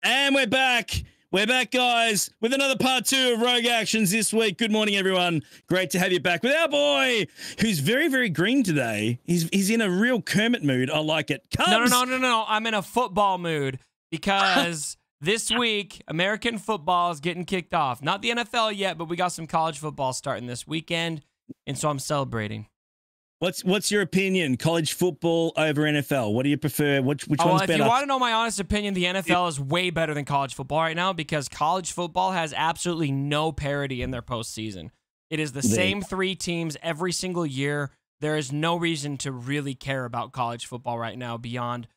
And we're back. We're back, guys, with another part 2 of Rogue Actions this week. Good morning, everyone. Great to have you back with our boy, who's very, very green today. He's in a real Kermit mood. I like it. Cubs. No. I'm in a football mood because this week, American football is getting kicked off. Not the NFL yet, but we got some college football starting this weekend, and so I'm celebrating. What's your opinion? College football over NFL? What do you prefer? Which one's better? If you want to know my honest opinion, the NFL is way better than college football right now because college football has absolutely no parity in their postseason. It is the same 3 teams every single year. There is no reason to really care about college football right now beyond,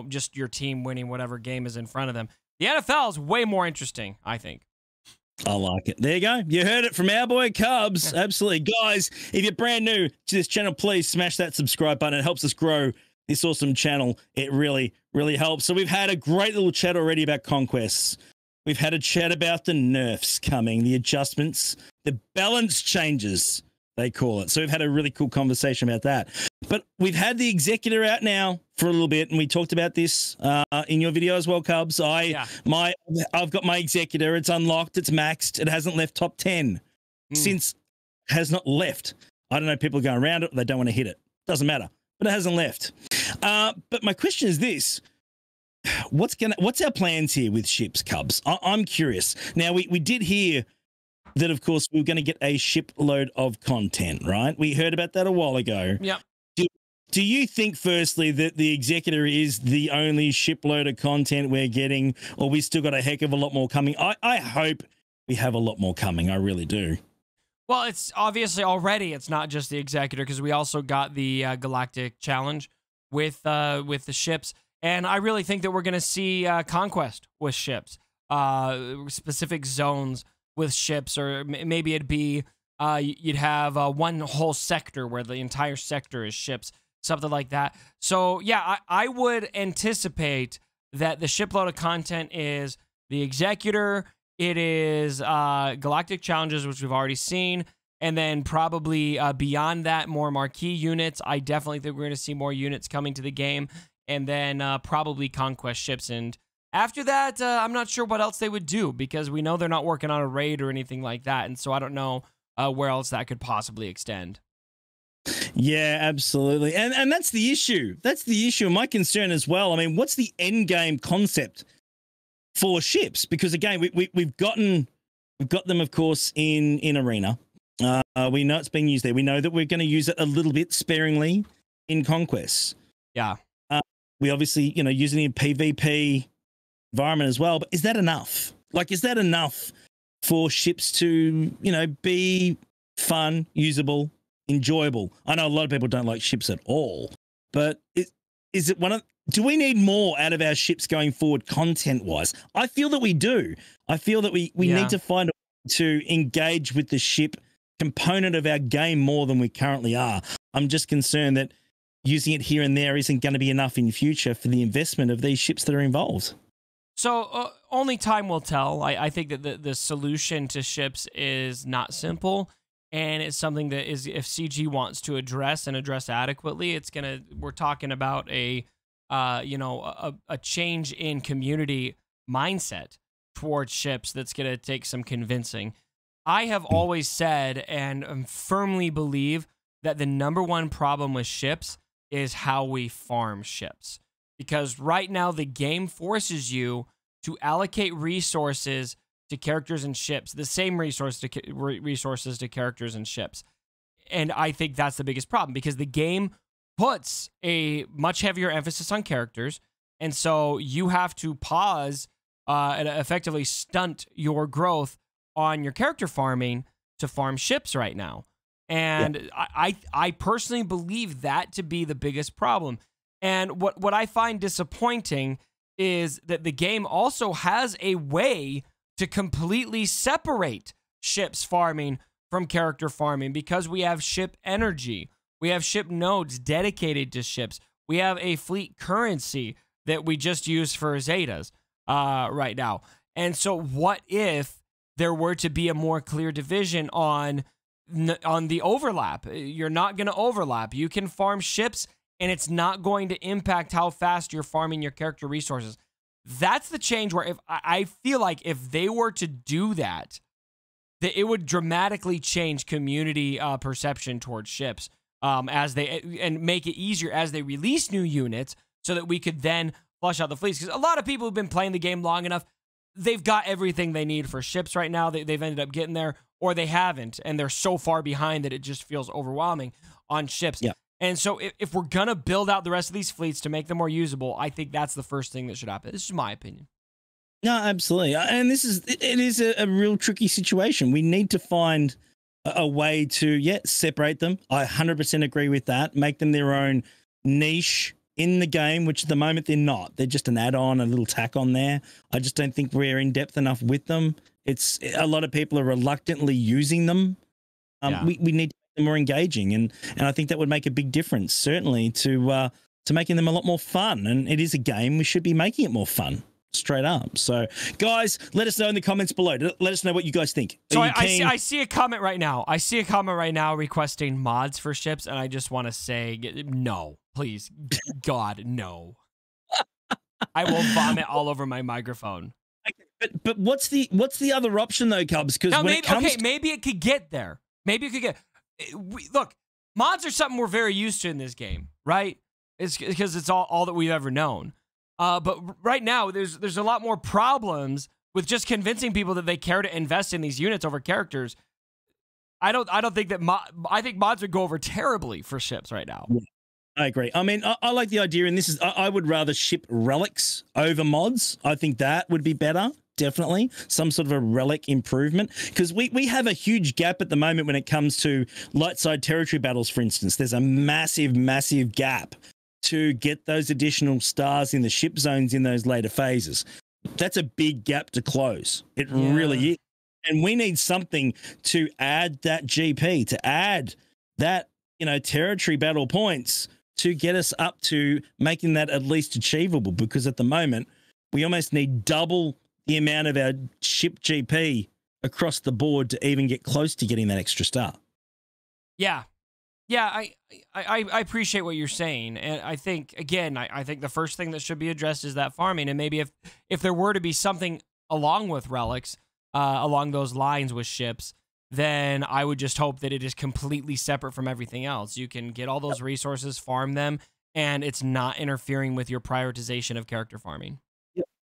just your team winning whatever game is in front of them. The NFL is way more interesting, I think. I like it. There you go. You heard it from our boy Cubs. Absolutely. Guys, if you're brand new to this channel, please smash that subscribe button. It helps us grow this awesome channel. It really, really helps. So we've had a great little chat already about conquests. We've had a chat about the nerfs coming, the adjustments, the balance changes, they call it. So we've had a really cool conversation about that. But we've had the Executor out now for a little bit, and we talked about this in your video as well, Cubs. I've got my Executor. It's unlocked. It's maxed. It hasn't left top 10 since has not left. I don't know. People are going around it. They don't want to hit it. Doesn't matter. But it hasn't left. But my question is this. What's our plans here with ships, Cubs? I'm curious. Now, we did hear that, of course, we were going to get a shipload of content, right? We heard about that a while ago. Yep. Do you think, firstly, that the Executor is the only shipload of content we're getting, or we still got a heck of a lot more coming? I hope we have a lot more coming. I really do. Well, it's obviously already it's not just the Executor because we also got the Galactic Challenge with the ships, and I really think that we're going to see Conquest with ships, specific zones with ships, or maybe it'd be you'd have one whole sector where the entire sector is ships. Something like that. So, yeah, I would anticipate that the shipload of content is the Executor, it is Galactic Challenges, which we've already seen, and then probably beyond that, more marquee units. I definitely think we're going to see more units coming to the game, and then probably Conquest ships. And after that, I'm not sure what else they would do because we know they're not working on a raid or anything like that, and so I don't know where else that could possibly extend. Yeah, absolutely. And that's the issue. That's the issue. And my concern as well. I mean, what's the end game concept for ships? Because again, we've got them, of course, in Arena. We know it's being used there. We know that we're going to use it a little bit sparingly in Conquest. Yeah. We obviously, using it in PvP environment as well. But is that enough? Like, is that enough for ships to, be fun, usable, enjoyable? I know a lot of people don't like ships at all, but is it do we need more out of our ships going forward content wise? I feel that we do. I feel that we need to find a way to engage with the ship component of our game more than we currently are. I'm just concerned that using it here and there isn't going to be enough in future for the investment of these ships that are involved. So only time will tell. I think that the solution to ships is not simple. And it's something that is, if CG wants to address and address adequately, we're talking about a change in community mindset towards ships that's going to take some convincing. I have always said and firmly believe that the #1 problem with ships is how we farm ships. Because right now the game forces you to allocate resources to characters and ships, the same resources to characters and ships. And I think that's the biggest problem because the game puts a much heavier emphasis on characters. And so you have to pause and effectively stunt your growth on your character farming to farm ships right now. And I personally believe that to be the biggest problem. And what I find disappointing is that the game also has a way to completely separate ships farming from character farming because we have ship energy. We have ship nodes dedicated to ships. We have a fleet currency that we just use for Zetas right now. And so what if there were to be a more clear division on the overlap? You're not going to overlap. You can farm ships and it's not going to impact how fast you're farming your character resources. That's the change where if I feel like if they were to do that, that it would dramatically change community perception towards ships as they and make it easier as they release new units so that we could then flush out the fleets. Because a lot of people who've been playing the game long enough, they've got everything they need for ships right now. They've ended up getting there, or they haven't, and they're so far behind that it just feels overwhelming on ships. Yeah. And so if we're going to build out the rest of these fleets to make them more usable, I think that's the first thing that should happen. This is my opinion. No, absolutely. And it is a real tricky situation. We need to find a way to, separate them. I 100% agree with that. Make them their own niche in the game, which at the moment they're not. They're just an add-on, a little tack on there. I just don't think we're in depth enough with them. It's a lot of people are reluctantly using them. We need to make them more engaging, and I think that would make a big difference, certainly, to making them a lot more fun. And it is a game. We should be making it more fun. Straight up. So, guys, let us know in the comments below. Let us know what you guys think. So I see a comment right now. I see a comment right now requesting mods for ships, and I just want to say no, please, God, no. I will vomit all over my microphone. But what's the other option though, Cubs? Because maybe it could get there. Maybe it could get. Look, mods are something we're very used to in this game, right? It's because it's all that we've ever known. But right now, there's a lot more problems with just convincing people that they care to invest in these units over characters. I don't think that I think mods would go over terribly for ships right now. Yeah, I agree. I mean, I like the idea, and this is I would rather ship relics over mods. I think that would be better. Definitely some sort of a relic improvement, because we have a huge gap at the moment when it comes to light side territory battles, for instance. There's a massive gap to get those additional stars in the ship zones in those later phases. That's a big gap to close. It really is. And we need something to add that GP, to add that, territory battle points to get us up to making that at least achievable, because at the moment we almost need double the amount of our ship GP across the board to even get close to getting that extra star. Yeah. Yeah, I appreciate what you're saying, and I think, again, I think the first thing that should be addressed is that farming, and maybe if there were to be something along with relics, along those lines with ships, then I would just hope that it is completely separate from everything else. You can get all those resources, farm them, and it's not interfering with your prioritization of character farming.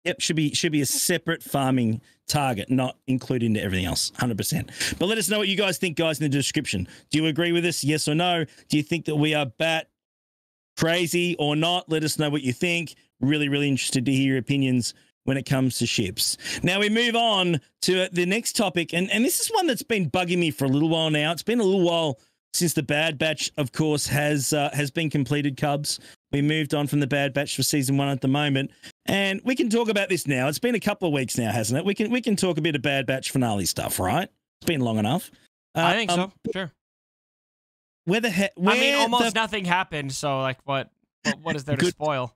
Yep, should be a separate farming target, not included into everything else, 100%. But let us know what you guys think, guys, in the description. Do you agree with us? Yes or no? Do you think that we are bat crazy or not? Let us know what you think. Really, really interested to hear your opinions when it comes to ships. Now we move on to the next topic, and this is one that's been bugging me for a little while now. It's been a little while since the Bad Batch, of course, has been completed, Cubs. We moved on from the Bad Batch for season 1 at the moment, and we can talk about this now. It's been a couple of weeks now, hasn't it? We can talk a bit of Bad Batch finale stuff, right? It's been long enough. I think so. Sure. Almost nothing happened. So, like, what is there to spoil?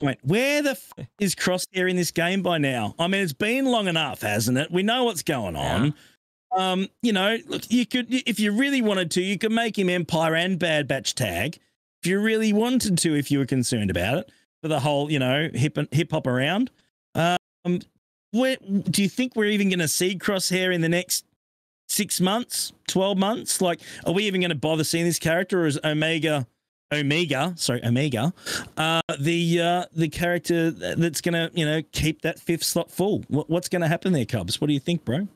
Wait, where the is Crosshair in this game by now? I mean, it's been long enough, hasn't it? We know what's going on. Look, you could, if you really wanted to, you could make him Empire and Bad Batch tag. If you really wanted to, if you were concerned about it, for the whole, hip hop around. Where do you think we're even going to see Crosshair in the next 6 months, 12 months? Like, are we even going to bother seeing this character, or is Omega, the character that's going to, keep that 5th slot full? What's going to happen there, Cubs? What do you think, bro?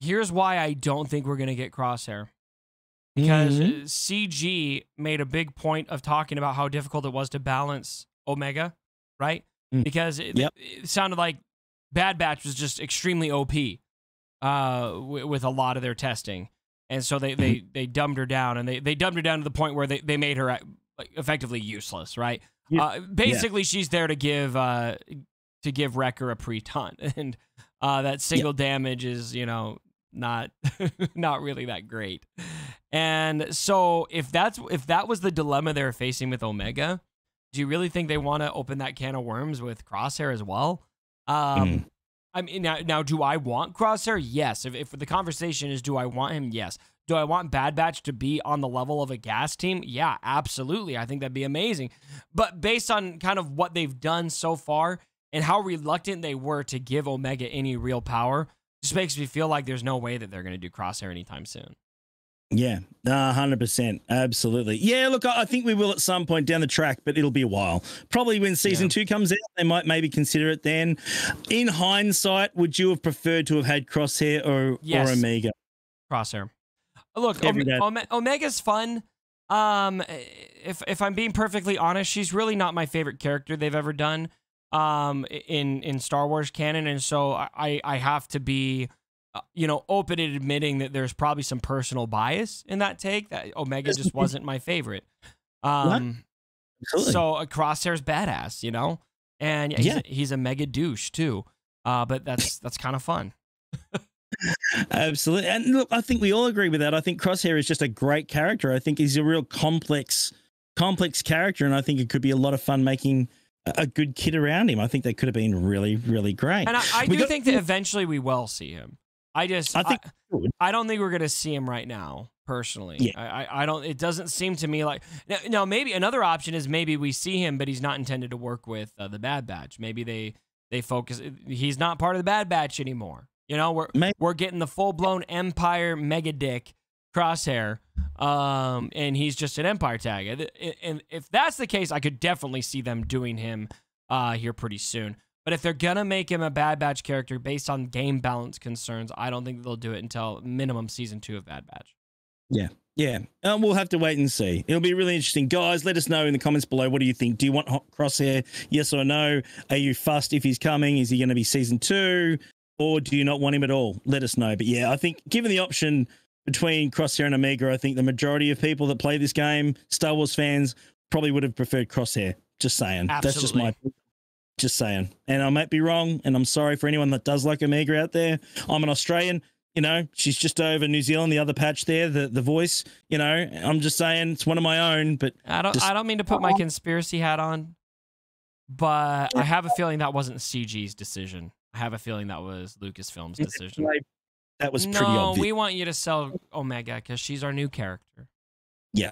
Here's why I don't think we're going to get Crosshair. Because CG made a big point of talking about how difficult it was to balance Omega, right? Because it sounded like Bad Batch was just extremely OP with a lot of their testing. And so they dumbed her down, and they dumbed her down to the point where they made her effectively useless, right? Basically, she's there to give Wrecker a pre-ton, and that single damage is, not really that great. And so if that was the dilemma they were facing with Omega, do you really think they want to open that can of worms with Crosshair as well? I mean, now, do I want Crosshair? Yes. If the conversation is, do I want him? Yes. Do I want Bad Batch to be on the level of a gas team? Yeah, absolutely. I think that'd be amazing. But based on kind of what they've done so far and how reluctant they were to give Omega any real power just makes me feel like there's no way that they're going to do Crosshair anytime soon. Yeah, 100%. Absolutely. Yeah, look, I think we will at some point down the track, but it'll be a while. Probably when season 2 comes out, they might maybe consider it then. In hindsight, would you have preferred to have had Crosshair or Omega? Crosshair. Look, Omega's fun. If I'm being perfectly honest, she's really not my favorite character they've ever done in Star Wars canon, and so I have to be open in admitting that there's probably some personal bias in that take, that Omega just wasn't my favorite. So Crosshair's badass, and he's a mega douche too. But that's kind of fun. Absolutely. And look, I think we all agree with that. I think Crosshair is just a great character. I think he's a real complex character, and I think it could be a lot of fun making a good kid around him. I think they could have been really, really great. And I do think that eventually we will see him. I don't think we're going to see him right now, personally. Yeah. I don't. It doesn't seem to me like. Now, maybe another option is maybe we see him, but he's not intended to work with the Bad Batch. Maybe they focus. He's not part of the Bad Batch anymore. We're getting the full blown Empire mega dick Crosshair, and he's just an Empire tag. And if that's the case, I could definitely see them doing him here pretty soon. But if they're going to make him a Bad Batch character based on game balance concerns, I don't think they'll do it until minimum season 2 of Bad Batch. Yeah. Yeah. We'll have to wait and see. It'll be really interesting. Guys, let us know in the comments below. What do you think? Do you want Crosshair? Yes or no? Are you fussed if he's coming? Is he going to be season 2? Or do you not want him at all? Let us know. But yeah, I think given the option between Crosshair and Omega, I think the majority of people that play this game, Star Wars fans, probably would have preferred Crosshair. Just saying. Absolutely. That's just my... Just saying. And I might be wrong, and I'm sorry for anyone that does like Omega out there. I'm an Australian, she's just over New Zealand, the other patch there, the voice, I'm just saying it's one of my own, but I don't mean to put my conspiracy hat on, but I have a feeling that wasn't CG's decision. I have a feeling that was Lucasfilm's decision. That was pretty obvious. No, we want you to sell Omega because she's our new character. Yeah.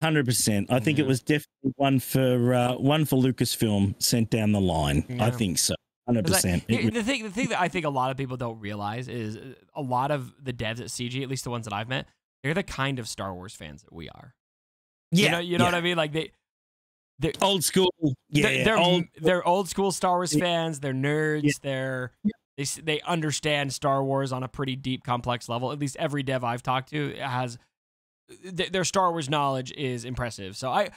100%. I think it was definitely one for Lucasfilm sent down the line. Yeah. I think so. 100%. The thing that I think a lot of people don't realize is a lot of the devs at CG, at least the ones that I've met, they're the kind of Star Wars fans that we are. Yeah, you know what I mean? Like they're old school. Yeah, they're old school Star Wars fans. They're nerds. Yeah. They understand Star Wars on a pretty deep, complex level. At least every dev I've talked to has. Their Star Wars knowledge is impressive. So I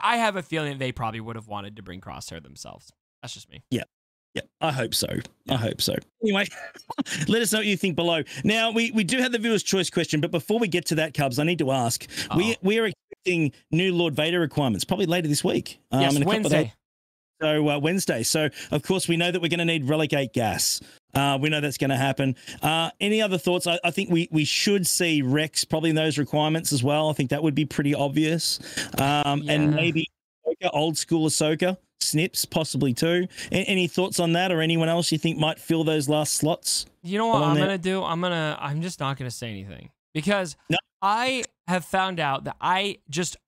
have a feeling that they probably would have wanted to bring Crosshair themselves. That's just me. Yeah. I hope so. Anyway, let us know what you think below. Now, we do have the viewer's choice question, but before we get to that, Cubs, I need to ask. We are expecting new Lord Vader requirements probably later this week. Yes, Wednesday. So Wednesday. So, of course, we know that we're going to need Relegate gas. We know that's going to happen. Any other thoughts? I think we should see Rex probably in those requirements as well. I think that would be pretty obvious. And maybe old school Ahsoka, Snips possibly too. Any thoughts on that, or anyone else you think might fill those last slots? You know what I'm going to do? I'm just not going to say anything because I have found out that I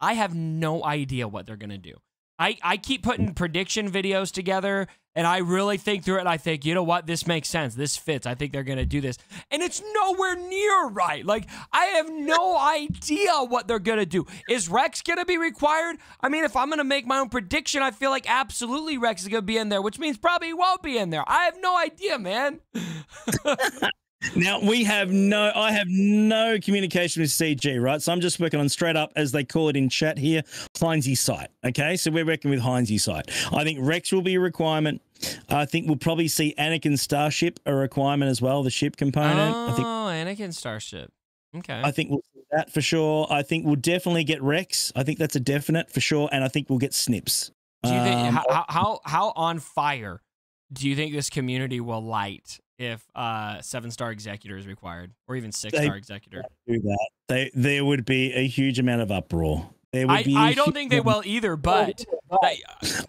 have no idea what they're going to do. I keep putting prediction videos together, and I really think through it, and I think, you know what? This makes sense. This fits. I think they're going to do this. And it's nowhere near right. Like, I have no idea what they're going to do. Is Rex going to be required? I mean, if I'm going to make my own prediction, I feel like absolutely Rex is going to be in there, which means probably he won't be in there. I have no idea, man. Now, I have no communication with CG, right? So I'm just working on straight up, as they call it in chat here, Heinzie sight. Okay, so we're working with Heinzie sight. I think Rex will be a requirement. I think we'll probably see Anakin Starship a requirement as well, the ship component. Anakin Starship. Okay. I think we'll see that for sure. I think we'll definitely get Rex. I think that's a definite for sure. And I think we'll get Snips. Do you think, how on fire do you think this community will light if 7-star Executor is required, or even 6-star Executor? Do that. There would be a huge amount of uproar. I don't think they will either, but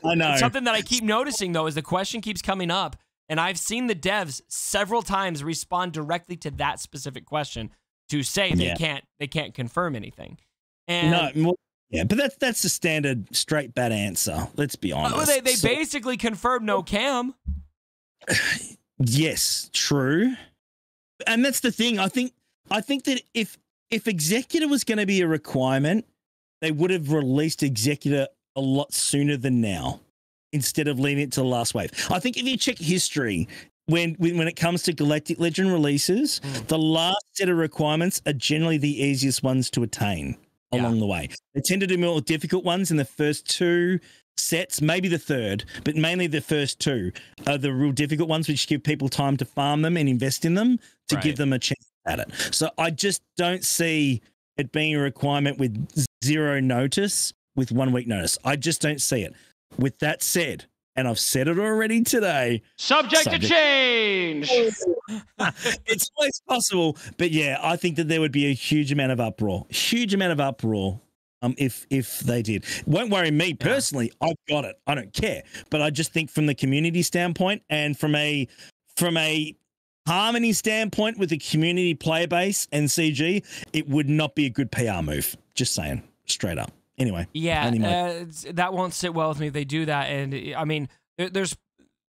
I know. Something that I keep noticing, though, is the question keeps coming up, and I've seen the devs several times respond directly to that specific question to say they can't confirm anything. And Yeah, but that's the standard straight bad answer. Let's be honest. Well, they basically confirmed no cam. Yes, true. And that's the thing. I think that if Executor was going to be a requirement, they would have released Executor a lot sooner than now, instead of leaving it to the last wave. I think if you check history, when it comes to Galactic Legend releases, the last set of requirements are generally the easiest ones to attain along the way. They tend to do more difficult ones in the first two sets, maybe the third, but mainly the first two are the real difficult ones, which give people time to farm them and invest in them to give them a chance at it. So I just don't see it being a requirement with zero notice, with 1 week notice. I just don't see it. With that said, and I've said it already today, subject to change. It's always possible, but yeah, I think that there would be a huge amount of uproar. If they did. Won't worry me personally. I've got it. I don't care. But I just think from the community standpoint and from a harmony standpoint with the community player base and CG, it would not be a good PR move. Just saying, straight up. Anyway. Yeah, that won't sit well with me if they do that. And I mean, there's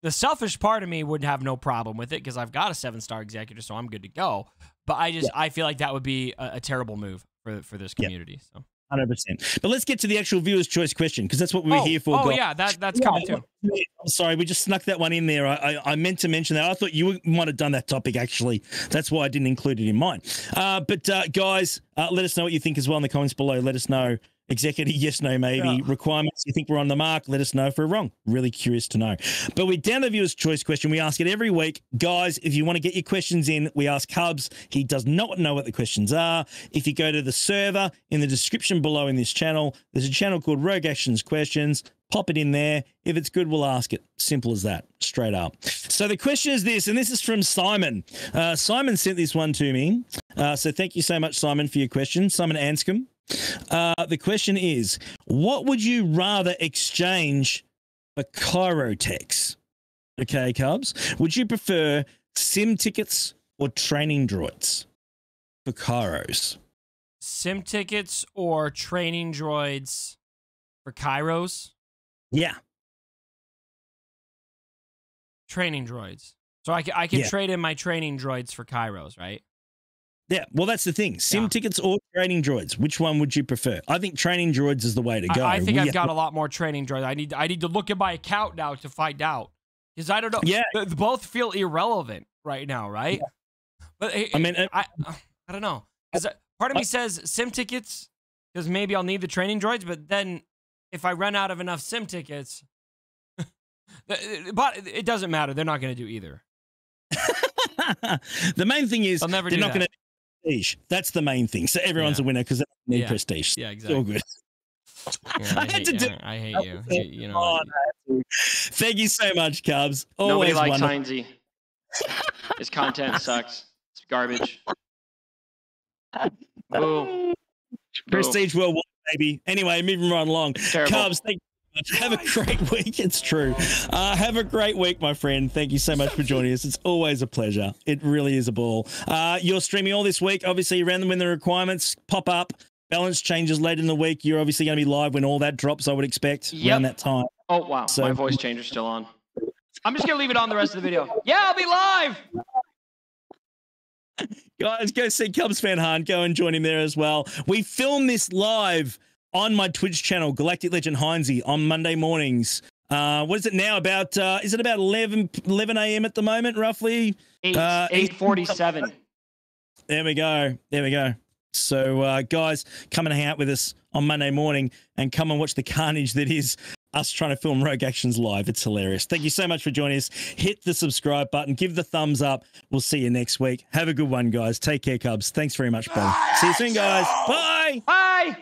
the selfish part of me would have no problem with it because I've got a 7-star Executor, so I'm good to go. But I feel like that would be a terrible move for this community. So. 100%. But let's get to the actual viewer's choice question, because that's what we were here for. Oh, yeah, that's coming too. I'm sorry, we just snuck that one in there. I meant to mention that. I thought you might have done that topic, actually. That's why I didn't include it in mine. But guys, let us know what you think as well in the comments below. Let us know. Executive, yes, no, maybe. Yeah. Requirements, you think we're on the mark, let us know if we're wrong. Really curious to know. But we're down to the viewer's choice question. We ask it every week. Guys, if you want to get your questions in, we ask Hubs. He does not know what the questions are. If you go to the server in the description below in this channel, there's a channel called Rogue Actions Questions. Pop it in there. If it's good, we'll ask it. Simple as that. Straight up. So the question is this, and this is from Simon. Simon sent this one to me. So thank you so much, Simon, for your question. Simon Anscombe. The question is, what would you rather exchange for Chirotechs? Okay, Cubs. Would you prefer sim tickets or training droids for Kairos? Sim tickets or training droids for Kairos? Yeah. Training droids. So I can trade in my training droids for Kairos, right? Yeah, well, that's the thing. Sim tickets or training droids. Which one would you prefer? I think training droids is the way to go. I think I've got a lot more training droids. I need to look at my account now to find out. Because I don't know. Yeah. Both feel irrelevant right now, right? Yeah. But I mean, I don't know. Because part of me says sim tickets, because maybe I'll need the training droids, but then if I run out of enough sim tickets, but it doesn't matter. They're not going to do either. The main thing is they're not going to prestige. That's the main thing. So everyone's a winner because they need prestige. Yeah, exactly. All good. Yeah, I hate you. You know. Thank you so much, Cubs. Nobody likes Heinzie. His content sucks. It's garbage. Boo. Prestige World War, baby. Anyway, moving right along. Cubs, thank you. Have a great week. It's true. Have a great week, my friend. Thank you so much for joining us. It's always a pleasure. It really is a ball. You're streaming all this week. Obviously, around when the requirements pop up, balance changes later in the week. You're obviously going to be live when all that drops, I would expect, around that time. Oh, wow. So, my voice changer's still on. I'm just going to leave it on the rest of the video. Yeah, I'll be live. Guys, go see Cubs Fan Hunt. Go and join him there as well. We film this live on my Twitch channel, Galactic Legend Heinzie, on Monday mornings. What is it now? About is it about 11 a.m. at the moment, roughly? 8:47. There we go. There we go. So, guys, come and hang out with us on Monday morning and come and watch the carnage that is us trying to film Rogue Actions live. It's hilarious. Thank you so much for joining us. Hit the subscribe button. Give the thumbs up. We'll see you next week. Have a good one, guys. Take care, Cubs. Thanks very much, brother. See you soon, guys. Bye. Bye.